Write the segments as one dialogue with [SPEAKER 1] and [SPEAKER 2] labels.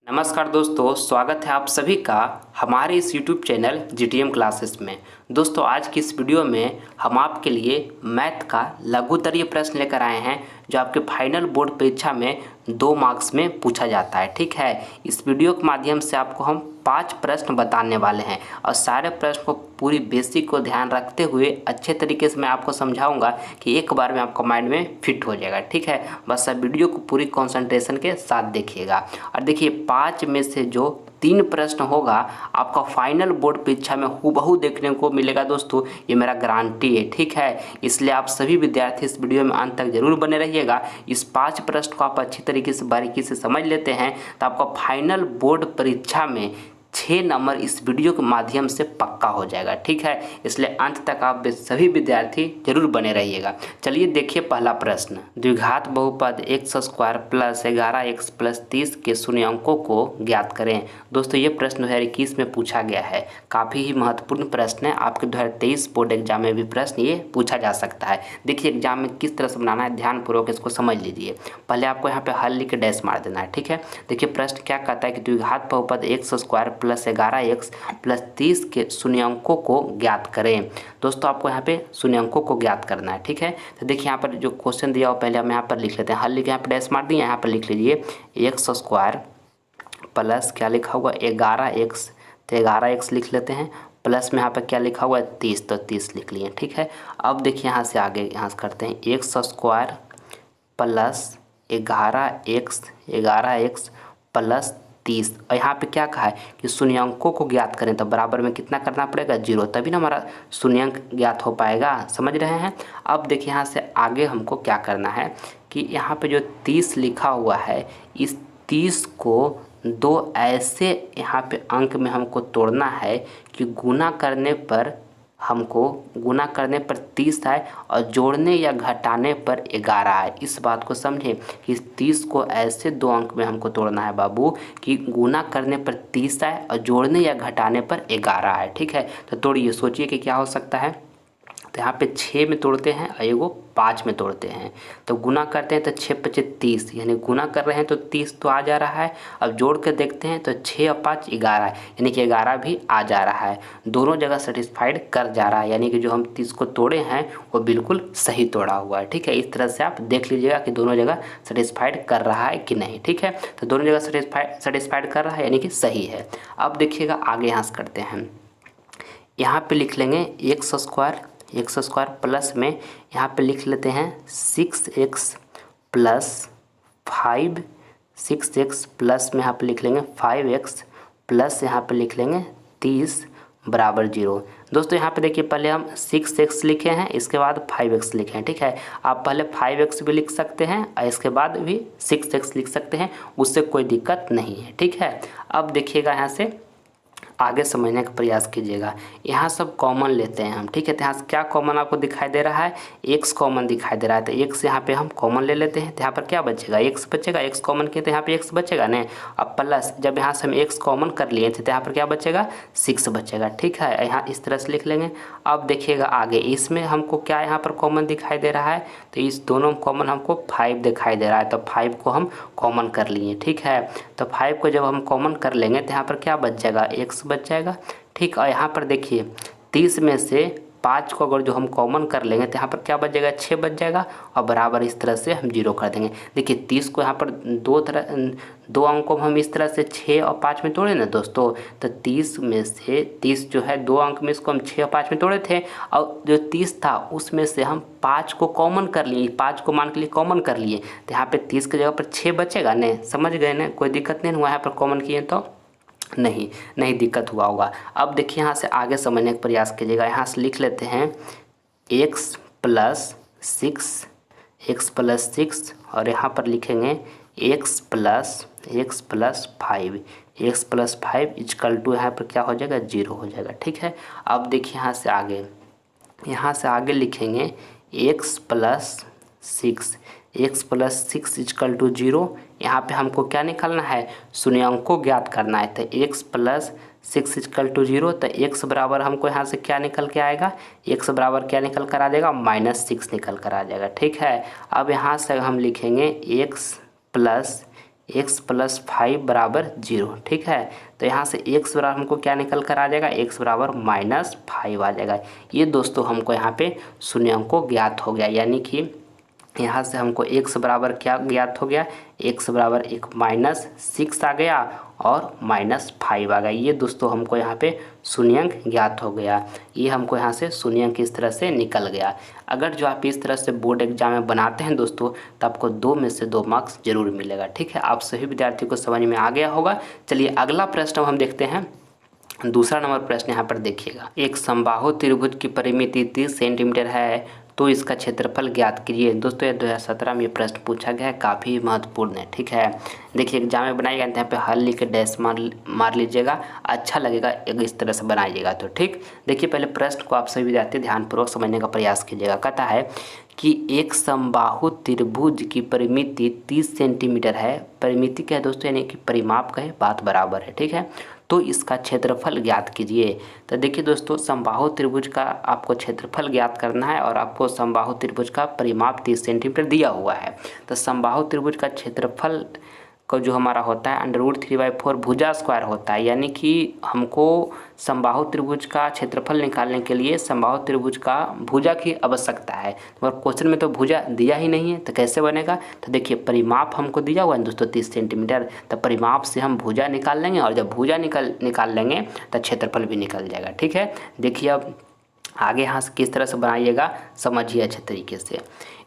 [SPEAKER 1] नमस्कार दोस्तों, स्वागत है आप सभी का हमारे इस YouTube चैनल GTM क्लासेस में। दोस्तों आज की इस वीडियो में हम आपके लिए मैथ का लघुत्तरीय प्रश्न लेकर आए हैं जो आपके फाइनल बोर्ड परीक्षा में 2 मार्क्स में पूछा जाता है। ठीक है, इस वीडियो के माध्यम से आपको हम 5 प्रश्न बताने वाले हैं और सारे प्रश्न को पूरी बेसिक को ध्यान रखते हुए अच्छे तरीके से मैं आपको समझाऊंगा कि एक बार में आपको माइंड में फिट हो जाएगा। ठीक है, बस अब वीडियो को पूरी कंसंट्रेशन के साथ देखिएगा। और देखिए 5 में से जो 3 प्रश्न होगा आपका फाइनल बोर्ड परीक्षा में हूबहू देखने को मिलेगा। दोस्तों ये मेरा गारंटी है। ठीक है, इसलिए आप सभी विद्यार्थी इस वीडियो में अंत तक जरूर बने रहिएगा। इस 5 प्रश्न को आप अच्छी तरीके से बारीकी से समझ लेते हैं तो आपका फाइनल बोर्ड परीक्षा में 6 नंबर इस वीडियो के माध्यम से पक्का हो जाएगा। ठीक है, इसलिए अंत तक आप सभी विद्यार्थी जरूर बने रहिएगा। चलिए देखिए पहला प्रश्न, द्विघात बहुपद x square plus 11x plus 30 के शून्य अंकों को ज्ञात करें। दोस्तों ये प्रश्न 2021 में पूछा गया है, काफ़ी ही महत्वपूर्ण प्रश्न है। आपके 2023 बोर्ड एग्जाम में भी प्रश्न ये पूछा जा सकता है। देखिए एग्जाम में किस तरह से बनाना है, ध्यानपूर्वक इसको समझ लीजिए। पहले आपको यहाँ पे हल लिख के डैश मार देना है। ठीक है, देखिए प्रश्न क्या कहता है कि द्विघात बहुपद x square plus 11x plus 30 के शून्य अंकों को ज्ञात करें। दोस्तों आपको यहाँ पे शून्य अंकों को ज्ञात करना है। ठीक है, तो देखिए यहाँ पर जो क्वेश्चन दिया हो पहले हम यहाँ पर लिख लेते हैं। हल लिख यहाँ पर डैश मार दिए, यहाँ पर लिख लीजिए x स्क्वायर प्लस क्या लिखा हुआ 11x, तो 11x लिख लेते हैं। प्लस में यहाँ पर क्या लिखा हुआ है 30, तो 30 लिख लिए। ठीक है, अब देखिए यहाँ से आगे यहाँ से करते हैं x square plus 11x plus 30 और यहाँ पे क्या कहा है कि शून्य अंकों को ज्ञात करें, तो बराबर में कितना करना पड़ेगा 0, तभी ना हमारा शून्य अंक ज्ञात हो पाएगा। समझ रहे हैं। अब देखिए यहाँ से आगे हमको क्या करना है कि यहाँ पे जो 30 लिखा हुआ है इस 30 को 2 ऐसे यहाँ पे अंक में हमको तोड़ना है कि गुना करने पर 30 आए और जोड़ने या घटाने पर 11 आए। इस बात को समझें कि 30 को ऐसे 2 अंक में हमको तोड़ना है बाबू कि गुना करने पर 30 आए और जोड़ने या घटाने पर 11 आए। ठीक है, तो तोड़िए, सोचिए कि क्या हो सकता है। तो यहाँ पे 6 में तोड़ते हैं और एगो 5 में तोड़ते हैं, तो गुना करते हैं तो 6 × 5 = 30, यानी गुना कर रहे हैं तो 30 तो आ जा रहा है। अब जोड़ कर देखते हैं तो 6 और 5 11 है, यानी कि 11 भी आ जा रहा है। दोनों जगह सेटिस्फाइड कर जा रहा है, यानी कि जो हम 30 को तोड़े हैं वो बिल्कुल सही तोड़ा हुआ है। ठीक है, इस तरह से आप देख लीजिएगा कि दोनों जगह सेटिस्फाइड कर रहा है कि नहीं। ठीक है, तो दोनों जगह सेटिस्फाइड कर रहा है यानी कि सही है। अब देखिएगा आगे यहाँ से करते हैं, यहाँ पे लिख लेंगे x स्क्वायर प्लस में यहाँ पे लिख लेते हैं 6x प्लस 5, 6x प्लस में यहाँ पे लिख लेंगे 5x प्लस यहाँ पे लिख लेंगे 30 बराबर 0। दोस्तों यहाँ पे देखिए पहले हम 6x लिखे हैं, इसके बाद 5x लिखे हैं। ठीक है, आप पहले 5x भी लिख सकते हैं और इसके बाद भी 6x लिख सकते हैं, उससे कोई दिक्कत नहीं है। ठीक है, अब देखिएगा यहाँ से आगे समझने का प्रयास कीजिएगा। यहाँ सब कॉमन लेते हैं हम। ठीक है, तो यहाँ से क्या कॉमन आपको दिखाई दे रहा है, x कॉमन दिखाई दे रहा है, तो x यहाँ पे हम कॉमन ले लेते हैं। तो यहाँ पर क्या बचेगा, x बचेगा। x कॉमन किए तो यहाँ पे x बचेगा ना। अब प्लस जब यहाँ से हम x कॉमन कर लिए थे तो यहाँ पर क्या बचेगा 6 बचेगा। ठीक है, यहाँ इस तरह से लिख लेंगे। अब देखिएगा आगे इसमें हमको क्या यहाँ पर कॉमन दिखाई दे रहा है, तो इस दोनों कॉमन हमको 5 दिखाई दे रहा है, तो 5 को हम कॉमन कर लिए। ठीक है, तो 5 को जब हम कॉमन कर लेंगे तो यहाँ पर क्या बच जाएगा x बच जाएगा। ठीक, और यहाँ पर देखिए 30 में से 5 को अगर जो हम कॉमन कर लेंगे तो यहाँ पर क्या बच जाएगा 6 बच जाएगा और बराबर इस तरह से हम 0 कर देंगे। देखिए 30 को यहाँ पर 2 अंकों में हम इस तरह से 6 और 5 में तोड़े ना दोस्तों, तो 30 में से 30 जो है 2 अंक में इसको हम 6 और 5 में तोड़े थे और जो 30 था उसमें से हम 5 को कॉमन कर लिए, 5 को मान के लिए कॉमन कर लिए, तो यहाँ पर 30 की जगह पर 6 बचेगा न। समझ गए ना, कोई दिक्कत नहीं हुआ यहाँ पर कॉमन किए तो नहीं दिक्कत हुआ होगा। अब देखिए यहाँ से आगे समझने का प्रयास कीजिएगा। यहाँ से लिख लेते हैं x प्लस 6 और यहाँ पर लिखेंगे x plus 5, x plus 5 equal to यहाँ पर क्या हो जाएगा 0 हो जाएगा। ठीक है, अब देखिए यहाँ से आगे लिखेंगे x प्लस 6 इक्वल टू 0। यहाँ पे हमको क्या निकालना है, शून्य अंक को ज्ञात करना है। तो x प्लस 6 इक्वल टू 0, तो x बराबर हमको यहाँ से क्या निकल के आएगा, x बराबर क्या निकल कर आ जाएगा -6 निकल कर आ जाएगा। ठीक है, अब यहाँ से हम लिखेंगे x प्लस x प्लस 5 बराबर 0। ठीक है, तो यहाँ से x बराबर हमको क्या निकल कर आ जाएगा, x बराबर -5 आ जाएगा। ये दोस्तों हमको यहाँ पे शून्य अंक ज्ञात हो गया, यानी कि यहाँ से हमको x बराबर क्या ज्ञात हो गया, x बराबर एक -6 आ गया और -5 आ गया। ये दोस्तों हमको यहाँ पे शून्यंक ज्ञात हो गया। ये हमको यहाँ से शून्यंक इस तरह से निकल गया। अगर जो आप इस तरह से बोर्ड एग्जाम में बनाते हैं दोस्तों, तो आपको 2 में से 2 मार्क्स जरूर मिलेगा। ठीक है, आप सभी विद्यार्थियों को समझ में आ गया होगा। चलिए अगला प्रश्न हम देखते हैं। दूसरा नंबर प्रश्न यहाँ पर देखिएगा, एक समबाहु त्रिभुज की परिमिति 30 सेंटीमीटर है, तो इसका क्षेत्रफल ज्ञात कीजिए। दोस्तों ये 2017 में ये प्रश्न पूछा गया है, काफ़ी महत्वपूर्ण है। ठीक है, देखिए एग्जाम में बनाएगा, यहाँ पे हल लिख के डैश मार लीजिएगा, अच्छा लगेगा इस तरह से बनाइएगा तो। ठीक, देखिए पहले प्रश्न को आप सभी विद्यार्थी ध्यानपूर्वक समझने का प्रयास कीजिएगा। कहता है कि एक समबाहु त्रिभुज की परिमिति 30 सेंटीमीटर है। परिमिति क्या है दोस्तों, यानी कि परिमाप का है, बात बराबर है। ठीक है, तो इसका क्षेत्रफल ज्ञात कीजिए। तो देखिए दोस्तों, समबाहु त्रिभुज का आपको क्षेत्रफल ज्ञात करना है और आपको समबाहु त्रिभुज का परिमाप 30 सेंटीमीटर दिया हुआ है। तो समबाहु त्रिभुज का क्षेत्रफल को जो हमारा होता है √3/4 भुजा स्क्वायर होता है, यानी कि हमको समबाहु त्रिभुज का क्षेत्रफल निकालने के लिए समबाहु त्रिभुज का भुजा की आवश्यकता है। और क्वेश्चन में तो भुजा दिया ही नहीं है, तो कैसे बनेगा। तो देखिए परिमाप हमको दिया हुआ है दोस्तों 30 सेंटीमीटर, तो परिमाप से हम भुजा निकाल लेंगे और जब भुजा निकाल लेंगे तो क्षेत्रफल भी निकल जाएगा। ठीक है, देखिए अब आगे यहाँ से किस तरह से बनाइएगा समझिए अच्छे तरीके से।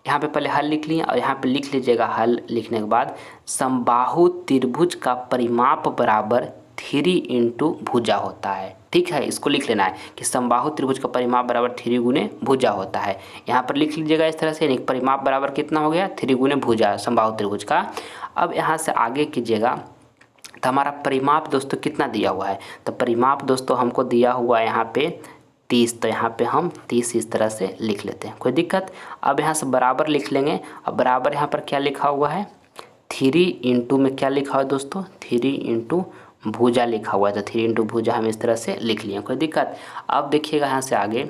[SPEAKER 1] यहाँ पे पहले हल लिख लिए और यहाँ पे लिख लीजिएगा हल लिखने के बाद समबाहु त्रिभुज का परिमाप बराबर 3 इंटू भुजा होता है। ठीक है, इसको लिख लेना है कि समबाहु त्रिभुज का परिमाप बराबर 3 गुने भुजा होता है। यहाँ पर लिख लीजिएगा इस तरह से, यानी परिमाप बराबर कितना हो गया 3 गुने भुजा समबाहु त्रिभुज का। अब यहाँ से आगे कीजिएगा, तो हमारा परिमाप दोस्तों कितना दिया हुआ है, तो परिमाप दोस्तों हमको दिया हुआ है यहाँ पे 30, तो यहाँ पे हम 30 इस तरह से लिख लेते हैं, कोई दिक्कत। अब यहाँ से बराबर लिख लेंगे। अब बराबर यहाँ पर क्या लिखा हुआ है 3 इंटू में क्या लिखा हुआ है दोस्तों 3 इंटू भुजा लिखा हुआ है, तो 3 इंटू भुजा हम इस तरह से लिख लिए, कोई दिक्कत। अब देखिएगा यहाँ से आगे,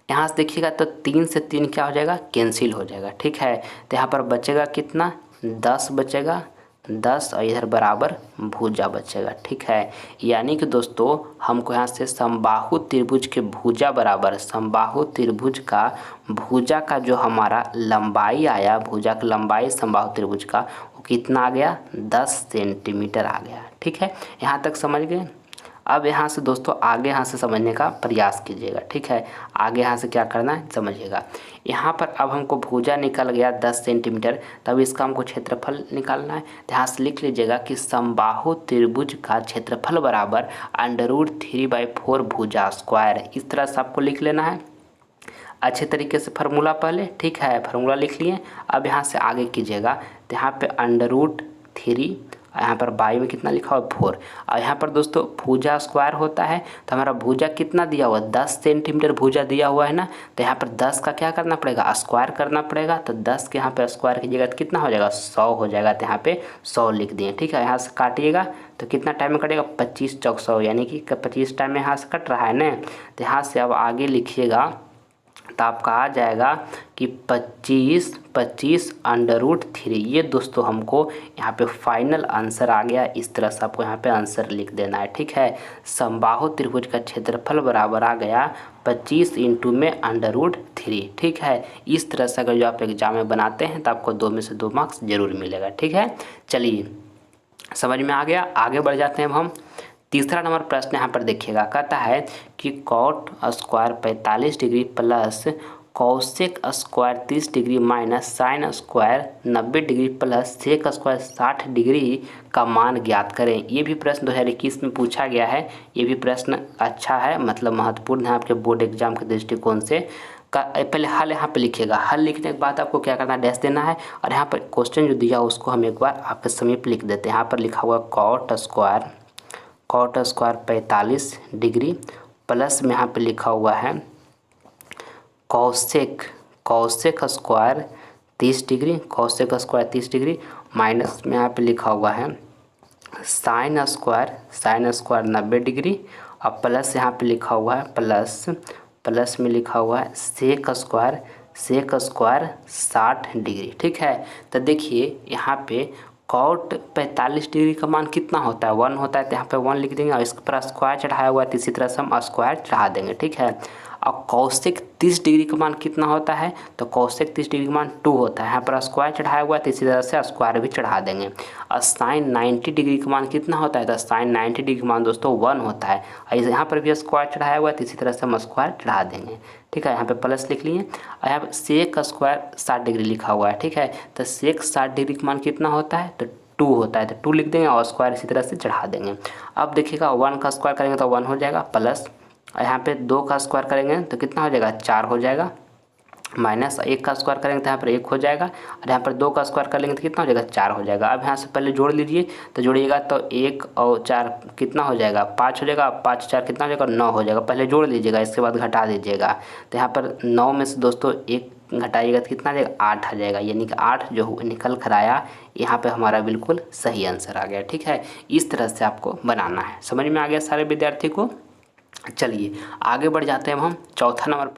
[SPEAKER 1] यहाँ से देखिएगा तो 3 से 3 क्या हो जाएगा कैंसिल हो जाएगा। ठीक है, तो यहाँ पर बचेगा कितना 10 बचेगा, 10 और इधर बराबर भुजा बचेगा। ठीक है, यानी कि दोस्तों हमको यहाँ से समबाहु त्रिभुज के भुजा बराबर समबाहु त्रिभुज का भुजा का जो हमारा लंबाई आया, भुजा का लंबाई समबाहु त्रिभुज का वो कितना आ गया 10 सेंटीमीटर आ गया। ठीक है, यहाँ तक समझ गए। अब यहाँ से दोस्तों आगे यहाँ से समझने का प्रयास कीजिएगा। ठीक है, आगे यहाँ से क्या करना है समझिएगा। यहाँ पर अब हमको भुजा निकल गया 10 सेंटीमीटर, तब इसका हमको क्षेत्रफल निकालना है। तो यहाँ से लिख लीजिएगा कि समबाहु त्रिभुज का क्षेत्रफल बराबर √3/4 भुजा स्क्वायर। इस तरह से आपको लिख लेना है अच्छे तरीके से फार्मूला पहले। ठीक है, फार्मूला लिख लिए। अब यहाँ से आगे कीजिएगा, तो यहाँ पे √3, यहाँ पर बाई में कितना लिखा हुआ 4, और यहाँ पर दोस्तों भुजा स्क्वायर होता है, तो हमारा भुजा कितना दिया हुआ 10 सेंटीमीटर भुजा दिया हुआ है ना, तो यहाँ पर 10 का क्या करना पड़ेगा स्क्वायर करना पड़ेगा। तो 10 के यहाँ पे स्क्वायर कीजिएगा तो कितना हो जाएगा 100 हो जाएगा, तो यहाँ पे 100 लिख दिए। ठीक है, यहाँ से काटिएगा तो कितना टाइम में कटेगा 25 चौक 100, यानी कि 25 टाइम में यहाँ से कट रहा है ना। तो यहाँ से अब आगे लिखिएगा तो आपका आ जाएगा कि 25 √3। ये दोस्तों हमको यहाँ पे फाइनल आंसर आ गया। इस तरह से आपको यहाँ पे आंसर लिख देना है। ठीक है, समबाहु त्रिभुज का क्षेत्रफल बराबर आ गया 25 इंटू में √3। ठीक है, इस तरह से अगर जो आप एग्जाम में बनाते हैं तो आपको 2 में से 2 मार्क्स जरूर मिलेगा। ठीक है, चलिए समझ में आ गया। आगे बढ़ जाते हैं अब हम। तीसरा नंबर प्रश्न यहाँ पर देखिएगा, कहता है कि cot square 45 degree plus cosec square 30 degree minus sine square 90 degree plus sec square 60 degree का मान ज्ञात करें। ये भी प्रश्न 2021 में पूछा गया है। ये भी प्रश्न अच्छा है, मतलब महत्वपूर्ण है आपके बोर्ड एग्जाम के दृष्टिकोण से। पहले हल यहाँ पे लिखिएगा। हल लिखने के बाद आपको क्या करना है डैश देना है, और यहाँ पर क्वेश्चन जो दिया उसको हम एक बार आपके समीप लिख देते हैं। यहाँ पर लिखा हुआ कॉट स्क्वायर 45 डिग्री प्लस में यहाँ पे लिखा हुआ है cosec square 30 degree, cosec square 30 degree, minus में यहाँ पे लिखा हुआ है साइन स्क्वायर 90 डिग्री, और प्लस यहाँ पे लिखा हुआ है प्लस में लिखा हुआ है सेक स्क्वायर 60 डिग्री। ठीक है, तो देखिए यहाँ पे कॉट 45 डिग्री का मान कितना होता है, 1 होता है, तो यहाँ पे 1 लिख देंगे और इसके पर स्क्वायर चढ़ाया हुआ है, तो इसी तरह से हम स्क्वायर चढ़ा देंगे, ठीक है। और कौशिक 30 डिग्री का मान कितना होता है, तो कौशिक 30 डिग्री का मान 2 होता है, यहाँ पर स्क्वायर चढ़ाया हुआ है, तो इसी तरह से स्क्वायर भी चढ़ा देंगे। और साइन 90 डिग्री का मान कितना होता है, तो साइन 90 डिग्री का मान दोस्तों 1 होता है, और यहाँ पर भी स्क्वायर चढ़ाया हुआ है, तो इसी तरह से हम स्क्वायर चढ़ा देंगे, ठीक है। यहाँ पे प्लस लिख लिए और यहाँ पर सेक का स्क्वायर 60 डिग्री लिखा हुआ है, ठीक है। तो सेक 60 डिग्री का मान कितना होता है, तो 2 होता है, तो 2 लिख देंगे और स्क्वायर इसी तरह से चढ़ा देंगे। अब देखिएगा 1 का स्क्वायर करेंगे तो 1 हो जाएगा, प्लस यहाँ पे 2 का स्क्वायर करेंगे तो कितना हो जाएगा, 4 हो जाएगा, माइनस 1 का स्क्वायर करेंगे तो यहाँ पर 1 हो जाएगा, और यहाँ पर 2 का स्क्वायर कर लेंगे तो कितना हो जाएगा, 4 हो जाएगा। अब यहाँ से पहले जोड़ लीजिए, तो जोड़िएगा तो 1 और 4 कितना हो जाएगा, 5 हो जाएगा, 5 4 कितना हो जाएगा, 9 हो जाएगा। पहले जोड़ लीजिएगा, इसके बाद घटा दीजिएगा, तो यहाँ पर 9 में से दोस्तों 1 घटाइएगा तो कितना आ जाएगा, 8 आ जाएगा, यानी कि 8 जो निकल कर आया, यहाँ पे हमारा बिल्कुल सही आंसर आ गया, ठीक है। इस तरह से आपको बनाना है। समझ में आ गया सारे विद्यार्थी को। चलिए आगे बढ़ जाते हैं हम चौथा नंबर।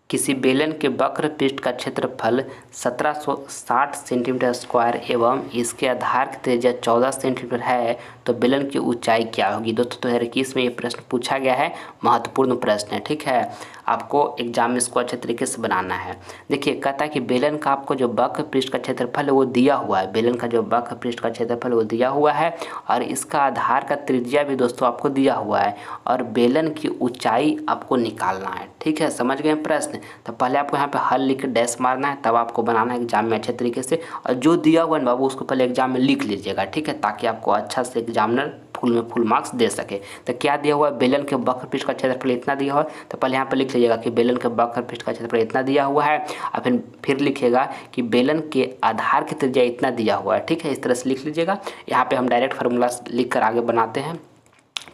[SPEAKER 1] किसी बेलन के वक्र पृष्ठ का क्षेत्रफल 1760 सेंटीमीटर स्क्वायर एवं इसके आधार की त्रिज्या 14 सेंटीमीटर है, तो बेलन की ऊंचाई क्या होगी। दोस्तों 2021 में ये प्रश्न पूछा गया है, महत्वपूर्ण प्रश्न है, ठीक है। आपको एग्जाम में इसको अच्छे तरीके से बनाना है। देखिए कहता है कि बेलन का आपको जो वक्र पृष्ठ का क्षेत्रफल है वो दिया हुआ है, बेलन का जो वक्र पृष्ठ का क्षेत्रफल वो दिया हुआ है, और इसका आधार का त्रिज्या भी दोस्तों आपको दिया हुआ है, और बेलन की ऊंचाई आपको निकालना है, ठीक है। समझ गए प्रश्न। तो पहले आपको यहाँ पे हल लिख के डैश मारना है, तब आपको बनाना है एग्जाम में अच्छे तरीके से, और जो दिया हुआ है बाबू उसको पहले एग्जाम में लिख लीजिएगा, ठीक है, ताकि आपको अच्छा से एग्जामिनर फुल में फुल मार्क्स दे सके। तो क्या दिया हुआ है, बेलन के वक्र पृष्ठ का क्षेत्रफल इतना दिया हुआ है, तो पहले यहाँ पर लिख लीजिएगा कि बेलन के वक्र पृष्ठ का क्षेत्रफल इतना दिया हुआ है, और फिर लिखिएगा कि बेलन के आधार की त्रिज्या इतना दिया हुआ है, ठीक है। इस तरह से लिख लीजिएगा। यहाँ पे हम डायरेक्ट फार्मूला लिख कर आगे बनाते हैं।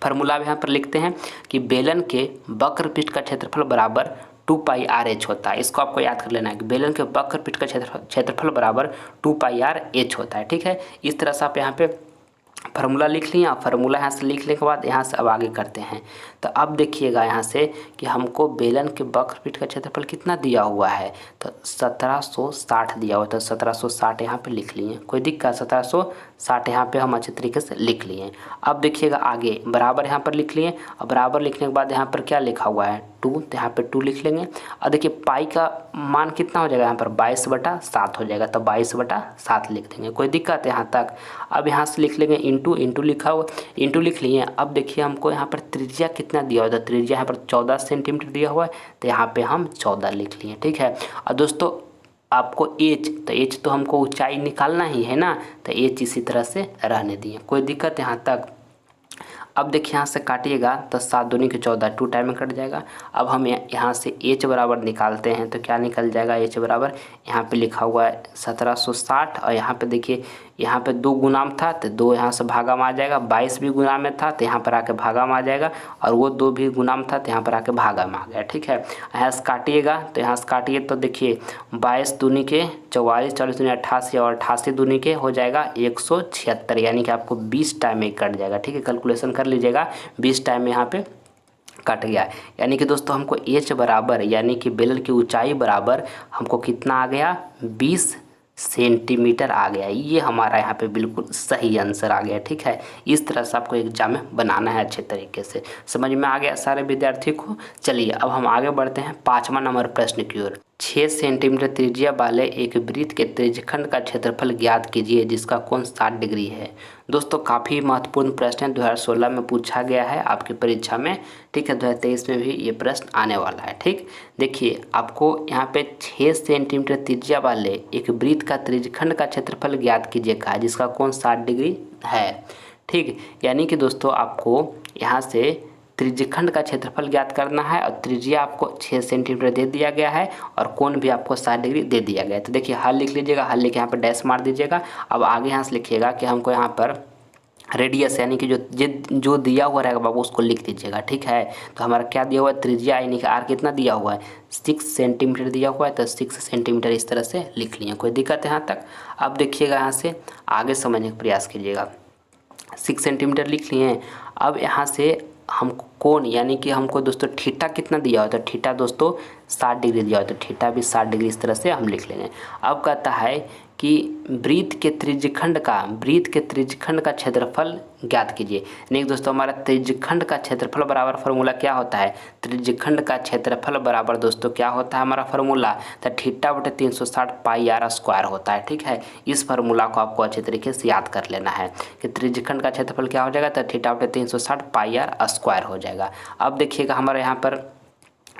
[SPEAKER 1] फार्मूला यहाँ पर लिखते हैं कि बेलन के वक्र पृष्ठ का क्षेत्रफल बराबर 2πr/h होता है। इसको आपको याद कर लेना है कि बेलन के वक्र पृष्ठ का क्षेत्रफल बराबर 2πr/h होता है, ठीक है। इस तरह से आप यहाँ पे फार्मूला लिख लिया। फार्मूला यहाँ से लिखने के बाद यहाँ से अब आगे करते हैं। तो अब देखिएगा यहाँ से कि हमको बेलन के वक्र पृष्ठ का क्षेत्रफल कितना दिया हुआ है, तो 1760 दिया हुआ, तो 1760 यहाँ पे लिख लिए, कोई दिक्कत, 1760 यहाँ पे हम अच्छे तरीके से लिख लिए। अब देखिएगा आगे बराबर यहाँ पर लिख लिए, और बराबर लिखने के बाद यहाँ पर क्या लिखा हुआ है, 2, तो यहाँ पे 2 लिख लेंगे। और देखिए पाई का मान कितना हो जाएगा, यहाँ पर 22/7 हो जाएगा, तो 22/7 लिख देंगे, कोई दिक्कत है यहाँ तक। अब यहाँ से लिख लेंगे इंटू लिखा हुआ, इंटू लिख लिए। अब देखिए हमको यहाँ पर त्रिज्या कितना दिया हुआ है, तो त्रिज्या यहाँ पर 14 सेंटीमीटर दिया हुआ है, तो यहाँ पे हम 14 लिख लिए, ठीक है। और दोस्तों आपको एच तो हमको ऊंचाई निकालना ही है ना, तो एच इसी तरह से रहने दिए, कोई दिक्कत यहाँ तक। अब देखिए यहाँ से काटिएगा तो 7 दूनी के 14, 2 टाइम में कट जाएगा। अब हम यहाँ से एच बराबर निकालते हैं, तो क्या निकल जाएगा, एच बराबर यहाँ पे लिखा हुआ है 1760, और यहाँ पे देखिए यहाँ पे 2 गुणाम था, तो 2 यहाँ से भागा में आ जाएगा, 22 भी गुणाम में था तो यहाँ पर आके भागा में आ जाएगा, और वो 2 भी गुणाम था तो यहाँ पर आके भागा में आ गया, ठीक है। यहाँ से काटिएगा, तो यहाँ से काटिए तो देखिए 22 दूनी के 44, 44 दूनी 88, और 88 दूनी के हो जाएगा 176, यानी कि आपको 20 टाइम में कट जाएगा, ठीक है। कैलकुलेशन कर लीजिएगा, 20 टाइम में यहाँ पे कट गया। यानी कि दोस्तों हमको एच बराबर, यानी कि बेलन की ऊंचाई बराबर हमको कितना आ गया, 20 सेंटीमीटर आ गया। ये हमारा यहाँ पे बिल्कुल सही आंसर आ गया, ठीक है। इस तरह से आपको एग्जाम में बनाना है अच्छे तरीके से। समझ में आ गया सारे विद्यार्थी को। चलिए अब हम आगे बढ़ते हैं 5वां नंबर प्रश्न की ओर। 6 सेंटीमीटर त्रिज्या वाले एक वृत्त के त्रिज्यखंड का क्षेत्रफल ज्ञात कीजिए जिसका कोण 60 डिग्री है। दोस्तों काफ़ी महत्वपूर्ण प्रश्न है, 2016 में पूछा गया है आपकी परीक्षा में, ठीक है। 2023 में भी ये प्रश्न आने वाला है, ठीक। देखिए आपको यहाँ पे 6 सेंटीमीटर त्रिज्या वाले एक वृत्त का त्रिज्यखंड का क्षेत्रफल ज्ञात कीजिए कहा है जिसका कोण 60 डिग्री है, ठीक। यानी कि दोस्तों आपको यहाँ से त्रिज्यखंड का क्षेत्रफल ज्ञात करना है, और त्रिज्या आपको 6 सेंटीमीटर दे दिया गया है, और कोण भी आपको 60 डिग्री दे दिया गया है। तो देखिए हल लिख लीजिएगा, हल लिख के यहाँ पर डैश मार दीजिएगा। अब आगे यहाँ से लिखिएगा कि हमको यहाँ पर रेडियस यानी कि जो दिया हुआ रहेगा बाबू उसको लिख दीजिएगा, ठीक है। तो हमारा क्या दिया हुआ है, त्रिज्या यानी कि आर कितना दिया हुआ है, 6 सेंटीमीटर दिया हुआ है, तो 6 सेंटीमीटर इस तरह से लिख लिए, कोई दिक्कत है यहाँ तक। अब देखिएगा यहाँ से आगे समझने का प्रयास कीजिएगा। 6 सेंटीमीटर लिख लिए। अब यहाँ से हमको कोण यानी कि हमको दोस्तों थीटा कितना दिया हुआ है, तो थीटा दोस्तों 60 डिग्री दिया हुआ है, तो थीटा भी 60 डिग्री इस तरह से हम लिख लेंगे। अब कहता है कि वृत्त के त्रिज्यखंड का क्षेत्रफल ज्ञात कीजिए। नहीं दोस्तों, हमारा त्रिज्यखंड का क्षेत्रफल बराबर फार्मूला क्या होता है, त्रिज्यखंड का क्षेत्रफल बराबर दोस्तों क्या होता है हमारा फार्मूला, तो थीटा बटे 360 पाई आर स्क्वायर होता है। ठीक है, इस फार्मूला को आपको अच्छे तरीके से याद कर लेना है कि त्रिज्यखंड का क्षेत्रफल क्या हो जाएगा, तो थीटा बटे 360 पाई आर स्क्वायर हो जाएगा। अब देखिएगा हमारे यहाँ पर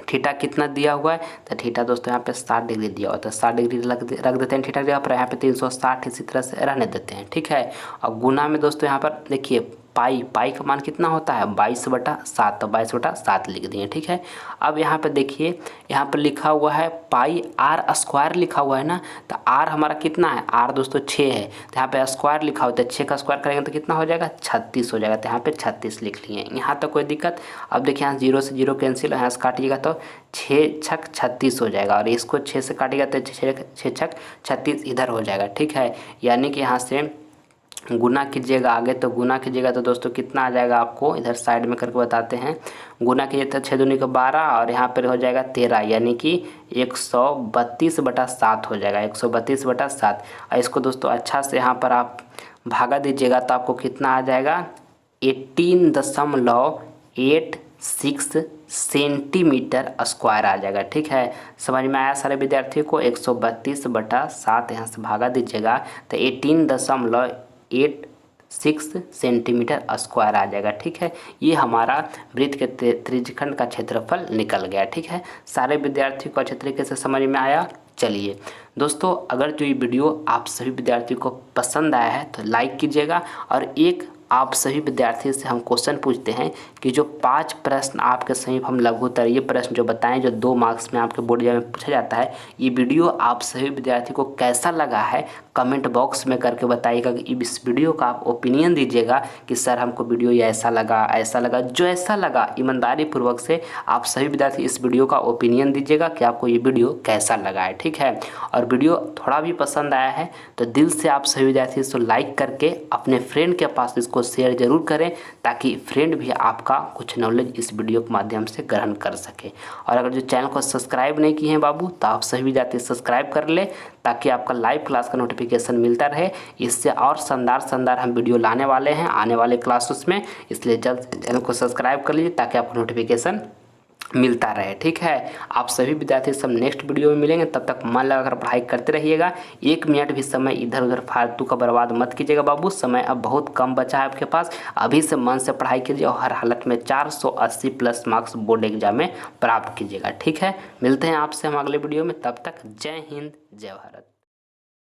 [SPEAKER 1] थीटा कितना दिया हुआ है, तो थीटा दोस्तों यहाँ पे 60 डिग्री दिया हुआ है, तो 60 डिग्री रख देते हैं थीटा जगह पर, यहाँ पे 360 इसी तरह से रहने देते हैं। ठीक है, और गुना में दोस्तों यहाँ पर देखिए पाई का मान कितना होता है 22/7, तो 22/7 लिख दिए। ठीक है, अब यहाँ पे देखिए यहाँ पर लिखा हुआ है पाई आर स्क्वायर लिखा हुआ है ना, तो आर हमारा कितना है, आर दोस्तों 6 है, तो यहाँ पे स्क्वायर लिखा होता है, 6 का स्क्वायर करेंगे तो कितना हो जाएगा 36 हो जाएगा, तो यहाँ पे 36 लिख लिए। यहाँ तक कोई दिक्कत। अब देखिए यहाँ 0 से 0 कैंसिल, यहाँ से काटिएगा तो 6 छक 36 हो जाएगा, और इसको 6 से काटिएगा तो 6 छक 36 इधर हो जाएगा। ठीक है, यानी कि यहाँ से गुना कीजिएगा आगे, तो गुना कीजिएगा तो दोस्तों कितना आ जाएगा, आपको इधर साइड में करके बताते हैं। गुना कीजिए तो 6 दूनी को 12 और यहाँ पर हो जाएगा 13, यानी कि 132/7 हो जाएगा, 132/7। और इसको दोस्तों अच्छा से यहाँ पर आप भागा दीजिएगा तो आपको कितना आ जाएगा 18.86 सेंटीमीटर स्क्वायर आ जाएगा। ठीक है, समझ में आया सारे विद्यार्थियों को। 132/7 यहाँ से भागा दीजिएगा तो 18.86 सेंटीमीटर स्क्वायर आ जाएगा। ठीक है, ये हमारा वृत्त के त्रिज्यखंड का क्षेत्रफल निकल गया। ठीक है, सारे विद्यार्थियों को अच्छे तरीके से समझ में आया। चलिए दोस्तों, अगर जो ये वीडियो आप सभी विद्यार्थियों को पसंद आया है तो लाइक कीजिएगा, और एक आप सभी विद्यार्थियों से हम क्वेश्चन पूछते हैं कि जो 5 प्रश्न आपके समीप हम लघुत्तर ये प्रश्न जो बताएं, जो 2 मार्क्स में आपके बोर्ड एग्जाम में पूछा जाता है, ये वीडियो आप सभी विद्यार्थियों को कैसा लगा है कमेंट बॉक्स में करके बताइएगा। कि इस वीडियो का आप ओपिनियन दीजिएगा कि सर हमको वीडियो ये ऐसा लगा, जो ऐसा लगा ईमानदारी पूर्वक से आप सभी विद्यार्थी इस वीडियो का ओपिनियन दीजिएगा कि आपको ये वीडियो कैसा लगा है। ठीक है, और वीडियो थोड़ा भी पसंद आया है तो दिल से आप सभी विद्यार्थी इसको लाइक करके अपने फ्रेंड के पास इसको शेयर जरूर करें, ताकि फ्रेंड भी आपका कुछ नॉलेज इस वीडियो के माध्यम से ग्रहण कर सके। और अगर जो चैनल को सब्सक्राइब नहीं किए हैं बाबू, तो आप सभी विद्यार्थी सब्सक्राइब कर ले, ताकि आपका लाइव क्लास का नोटिफिकेशन मिलता रहे। इससे और शानदार हम वीडियो लाने वाले हैं आने वाले क्लासेस में, इसलिए जल्द चैनल को सब्सक्राइब कर लीजिए ताकि आपको नोटिफिकेशन मिलता रहे। ठीक है, आप सभी विद्यार्थी सब नेक्स्ट वीडियो में मिलेंगे, तब तक मन लगाकर पढ़ाई करते रहिएगा। 1 मिनट भी समय इधर उधर फालतू का बर्बाद मत कीजिएगा बाबू, समय अब बहुत कम बचा है आपके पास। अभी से मन से पढ़ाई कीजिए और हर हालत में 480 प्लस मार्क्स बोर्ड एग्जाम में प्राप्त कीजिएगा। ठीक है, मिलते हैं आपसे हम अगले वीडियो में, तब तक जय हिंद जय भारत।